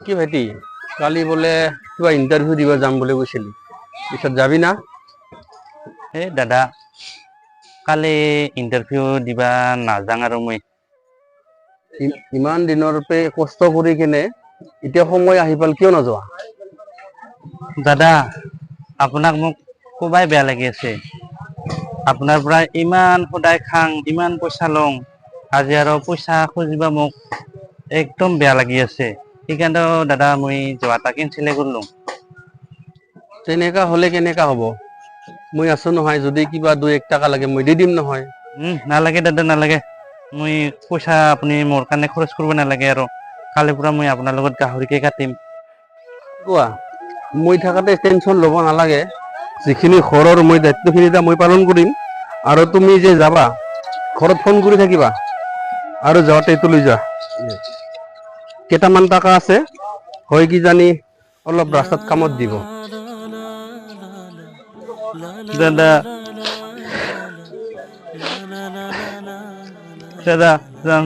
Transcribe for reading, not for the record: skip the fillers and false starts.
কি ভাইটি কালি বোলে কিবা ইন্টাৰভিউ দিব যাম বুলি কৈছিলি পিছত যাবি না এই দাদা কালি ইণ্টাৰভিউ দিবা নাযাং আৰু মই ইমান দিনৰ পে কষ্ট কৰি কিনে এতিয়া সময় আহি পাল কিয় নাযোৱা দাদা আপোনাক মোক খুবাই বেয়া লাগি আছে আপোনাৰ পৰা ইমান সদায় খাং ইমান পইচা লওঁ আজি আৰু পইচা খুজিবা মোক একদম বেয়া লাগি আছে সেইকাৰণে দাদা মই যোৱাটা কেনচেল কৰিলোঁ তেনেকা হলে কেনেকা হ'ব মই আছো নহয় যদি কিবা 2-1 টাকা লাগে মই দি দিম নহয় নালাগে দাদা নালাগে মই পইচা আপুনি মোৰ কাৰণে খৰচ কৰিব নালাগে আৰু কালিৰ পৰা মই আপোনাৰ লগত গাহৰিকে কাটিম কোৱা মই থাকাতে টেনচন ল'ব নালাগে যিখিনি ঘৰৰ মই দায়িত্বখিনি মই পালন কৰিম আৰু তুমি যে যাবা ঘৰত ফোন কৰি থাকিবা আৰু যাওঁতে এইটো লৈ যা কেইটামান টাকা আছে হয় কি জানি অলপ ৰাস্তাত কামত দিব দাদা দাদা যাম